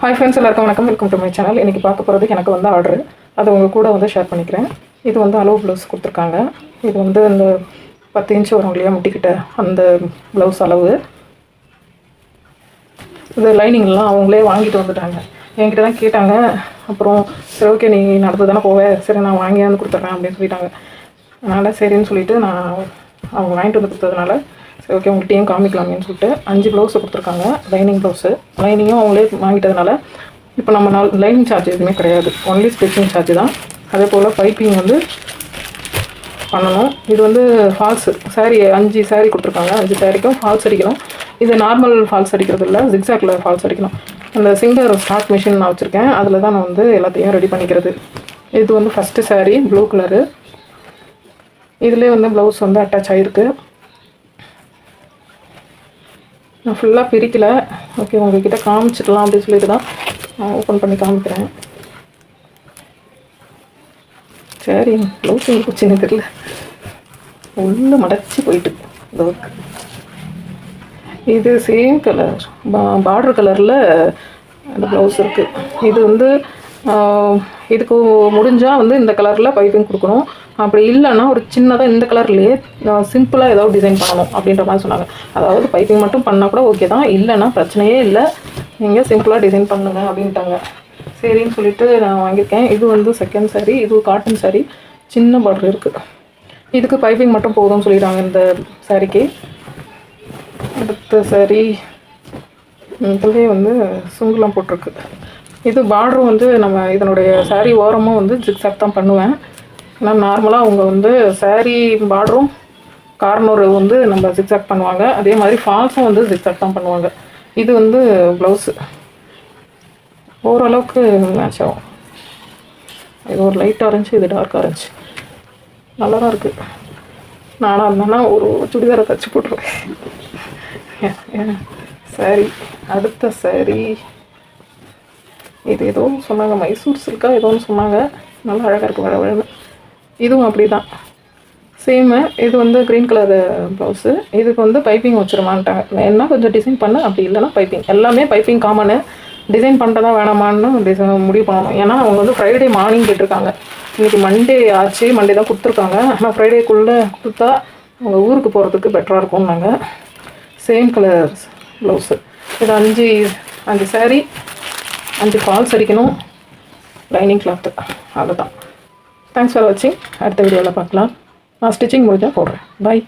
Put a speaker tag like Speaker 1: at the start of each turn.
Speaker 1: Hi friends, எல்லாருக்கும் வணக்கம். Welcome to my channel. இன்றைக்கி பார்க்க போகிறது எனக்கு வந்து ஆர்டரு. அதை உங்கள் கூட வந்து ஷேர் பண்ணிக்கிறேன். இது வந்து அளவு ப்ளவுஸ் கொடுத்துருக்காங்க. இது வந்து இந்த 10 இன்ச்சு வரும் இல்லையா முட்டிக்கிட்ட அந்த ப்ளவுஸ் அளவு. இது லைனிங்லாம் அவங்களே வாங்கிட்டு வந்துட்டாங்க. என்கிட்ட தான் கேட்டாங்க. அப்புறம் சரி ஓகே, நீ நடந்து தானே போவேன், சரி நான் வாங்கியாந்து கொடுத்துட்றேன் அப்படின்னு சொல்லிட்டாங்க. அதனால் சரின்னு சொல்லிவிட்டு நான் அவங்க வாங்கிட்டு வந்து கொடுத்ததுனால சரி ஓகே உங்கள்கிட்டையும் காமிக்கலாமேன்னு சொல்லிட்டு 5 ப்ளவுஸு கொடுத்துருக்காங்க. Lining blouse. லைனிங்கும் அவங்களே வாங்கிட்டதுனால இப்போ நம்ம லைனிங் சார்ஜ் எதுவுமே கிடையாது, ஒன்லி ஸ்டிச்சிங் சார்ஜ் தான். அதே போல் பைப்பிங் வந்து பண்ணணும். இது வந்து ஃபால்ஸு சாரீ 5 சாரீ கொடுத்துருக்காங்க. 5 சாரீக்கும் ஃபால்ஸ் அடிக்கணும். இது நார்மல் ஃபால்ஸ் அடிக்கிறது இல்லை, ஜிக்ஸாக்ல ஃபால்ஸ் அடிக்கணும். அந்த சிங்கர் ஸ்டார்ட் மிஷின் நான் வச்சுருக்கேன், அதில் தான் நான் வந்து எல்லாத்தையும் ரெடி பண்ணிக்கிறது. இது வந்து ஃபஸ்ட்டு சாரீ ப்ளூ கலரு. இதிலே வந்து ப்ளவுஸ் வந்து அட்டாச் ஆகிருக்கு. நான் ஃபுல்லாக பிரிக்கலை. ஓகே உங்கள்கிட்ட காமிச்சிக்கலாம் அப்படின்னு சொல்லிட்டு தான் நான் ஓப்பன் பண்ணி காமிக்கிறேன். சரி ப்ளவுஸ் எங்கே போச்சுன்னு தெரியல, உள்ளே மடச்சி போயிட்டு. இது சேம் கலர் பார்டர் கலரில் அந்த ப்ளவுஸ் இருக்குது. இது வந்து இதுக்கு முடிஞ்சால் வந்து இந்த கலரில் பைப்பிங் கொடுக்கணும். அப்படி இல்லைன்னா ஒரு சின்னதாக இந்த கலர்லேயே சிம்பிளாக ஏதாவது டிசைன் பண்ணணும் அப்படின்ற மாதிரி சொன்னாங்க. அதாவது பைப்பிங் மட்டும் பண்ணால் கூட ஓகே தான், இல்லைன்னா பிரச்சனையே இல்லை, நீங்கள் சிம்பிளாக டிசைன் பண்ணுங்க அப்படின்ட்டாங்க. சரின்னு சொல்லிட்டு நான் வாங்கியிருக்கேன். இது வந்து செகண்ட் சாரீ. இது காட்டன் சாரீ, சின்ன பார்டர் இருக்குது. இதுக்கு பைப்பிங் மட்டும் போதும்னு சொல்லிட்டாங்க இந்த சாரீக்கு. அடுத்த சாரீ இதுலேயே வந்து சுங்குலாம் போட்டிருக்கு. இது பார்டரும் வந்து நம்ம இதனுடைய சாரீ ஓரமும் வந்து ஜிக்ஸாக் தான் பண்ணுவேன். ஏன்னா நார்மலாக அவங்க வந்து சாரீ பார்டரும் கார்னர் வந்து நம்ம ஜிக்ஸாக் பண்ணுவாங்க. அதே மாதிரி ஃபால்ஸும் வந்து ஜிக்ஸாக் தான் பண்ணுவாங்க. இது வந்து ப்ளவுஸு ஓரளவுக்கு மேட்ச் ஆகும். இது ஒரு லைட் ஆரஞ்சு, இது டார்க் ஆரஞ்சு. நல்லா தான் இருக்குது. நானாக இருந்தேன்னா ஒரு சுடிதாரை தச்சு போட்டுருவேன். சாரீ அடுத்த சாரீ இது ஏதோ சொன்னாங்க, மைசூர் சில்கா ஏதோன்னு சொன்னாங்க. நல்லா அழகாக இருக்குது வர வழன்னு. இதுவும் அப்படி தான் சேமு. இது வந்து க்ரீன் கலர் ப்ளவுஸு. இதுக்கு வந்து பைப்பிங் வச்சுருமான்ட்டாங்க. என்ன கொஞ்சம் டிசைன் பண்ண, அப்படி இல்லைன்னா பைப்பிங். எல்லாமே பைப்பிங் காமனு. டிசைன் பண்ணுறதா வேணாமான்னு முடிவு பண்ணணும். ஏன்னா அவங்க வந்து ஃப்ரைடே மார்னிங் கேட்டிருக்காங்க. இன்றைக்கி மண்டே ஆச்சு, மண்டே தான் கொடுத்துருக்காங்க. ஆனால் ஃப்ரைடேக்குள்ளே கொடுத்தா அவங்க ஊருக்கு போகிறதுக்கு பெட்டராக இருக்கும்னாங்க. Same colour blouse. இது 5 சாரீ, 5 ஃபால்ஸ் அடிக்கணும், லைனிங் கிளாத்து. அதுதான். தேங்க்ஸ் ஃபார் வாட்சிங். அடுத்த வீடியோவில் பார்க்கலாம். நான் ஸ்டிச்சிங் முடிஞ்சால் போடுறேன். பாய்.